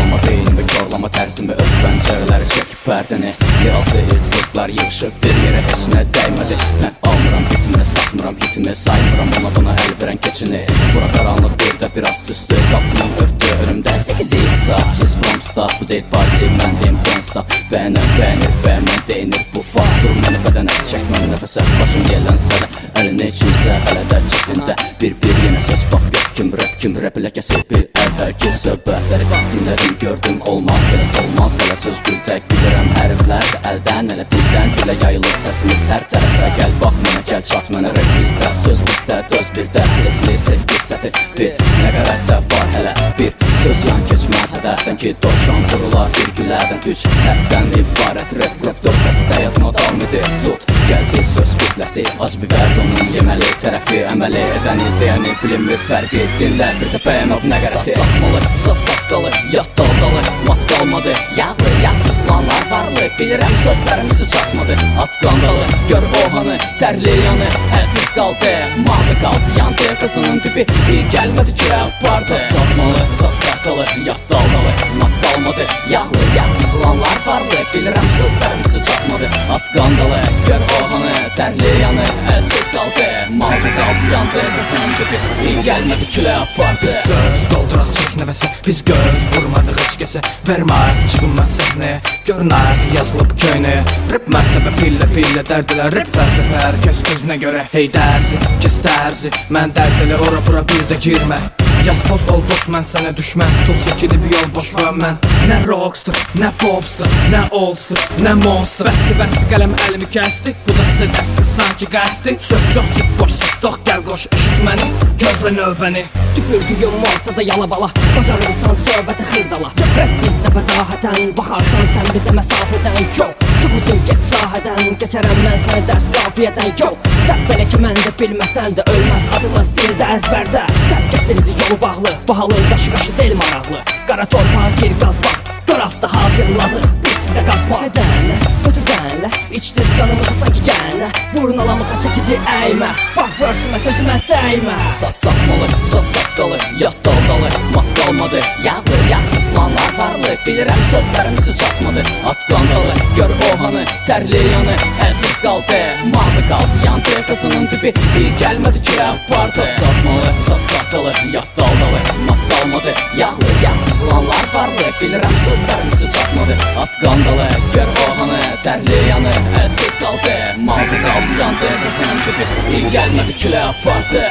Korlama beynimi, korlama tərzimi, ört pəncərələri çək pərdəni. Yeraltı etqırtlar yığışıb bir yerə, heç nə dəymədi. Mən almıram bitimi, satmıram hitimi, saymıram ona buna əl verən keçini. Bura qaranlıq bir də biraz tüstü, qapının örtdü önümdə 8 saat. Yes from start, bu deyil parti, mən deyim don't stop. Bəyənən bəyənir, bəyənmən deyinir bu faktor. Məni bədənə çəkməm nəfəsə, başım yellənsə də əlini içinsə hələ də cibində. Bir yenə seç bax, gör kim rap ləkəsi bir əvvəl ki söhbətləri dinlədim, gördüm olmaz, belə olmaz. Hələ söz gül tək bilirəm hərflər də əldən, hələ dildən dilə yayılır səsimiz hər tərəfə. Gəl bax mənə, gəl çat mənə, rap bizdə, söz bizdə, döz bir dərslikli 8 səti. Bir nəqarətdə var hələ bir söz yan keçməz hədəfdən ki dovşan vurular bir gülərdən. 3 hərfdən ibarət rap qrup, 4 fəsdə yazma davam edir tut. Gəldi söz kütləsi, ac biber onun yeməli tərəfi, əməli edəni deyəni bilinmir fərq etdinlər. Bir də bəyənab nəqarəti, satmalı, zat saqqalı, yat daldalı, mat qalmadı. Yağlı, yağsız lanlar varlı, bilirəm sözlərimizi çatmadı. At qandalı, gör ohanı, tərli yanı, əlsiz qaldı, maldı qaldı, yandı. Qızının tipi iyi gəlmədi ki apardı. Zat satmalı, zat saqqalı, yat daldalı, mat qalmadı. Yağlı, yağsız lanlar varlı, bilirəm sözlərimizi çatmadı. At qandalı, gör ohanı, tərli yanı, əlsiz qaldı, maldı qaldı, yandı. Qızının tipi iyi gəlmədi ki apardı. Biz söz dolduraq çək nəfəsə, biz göz vurmadıq heç kəsə. Verməyək çıxınmaz səhnəyə, görünək yazılıb köynəyə. Rip mərtəbə pillə dərdilər, rip fəlsəfə hər kəs özünə görə. Hey dərzi, kes dərzi, mən dərdələ ora bura bir də girmə. Yaz poz ol dost, mən sənə düşmən, toz çəkilib yol boş və mən. Nə rockstar, nə popstar, nə oldster, nə monster. Bəsti qələm əlimi kəsdi, bu da sizə dəfsi sanki qəsdi. Söz çox çıx boş, susdoq gəl qoş, eşit məni, gözlə növbəni. Tüpürdüyüm ortada yalabala, bacarırsan söhbəti xırdala. Rap bizdə bədahətən, baxarsan sən bizə məsafədən. Yo, çox uzun get sahədən, keçərəm mən səni dərs qafiyədən. Yo, təb belə ki mən də bilməsən də ölməz adımız dildə əzbərdə. Təb kəsildi yolu bağlı, bahalı qaşı del maraqlı. Qara torpağa gir qaz bax, gör altda hazırladıq biz sizə qazmaq. Nədənlə, götürdənlə, içdiz qanımızı sanki gənlə. Vurun alamuxa çəkici əymə, bax vörsümə sözümə dəymə. Saz satmalı, zat saqqalı, yat daldalı, mat qalmadı. Yağlı, yağsız lanlar varlı, bilirəm sözlərimizi çatmadı. At qandalı, gör ohanı, tərli yanı, əlsiz qaldı, maldı qaldı, yandı. Qızının tipi iyi gəlmədi ki apardı. Saz satmalı, zat saqqalı, yat daldalı, mat qalmadı. Yağlı, yağsız lanlar varlı, bilirəm sözlərimizi çatmadı. At qandalı, gör ohanı, tərli yanı, əlsiz qaldı, maldı qaldı, yandı. Qızının tipi iyi gəlmədi ki apardı.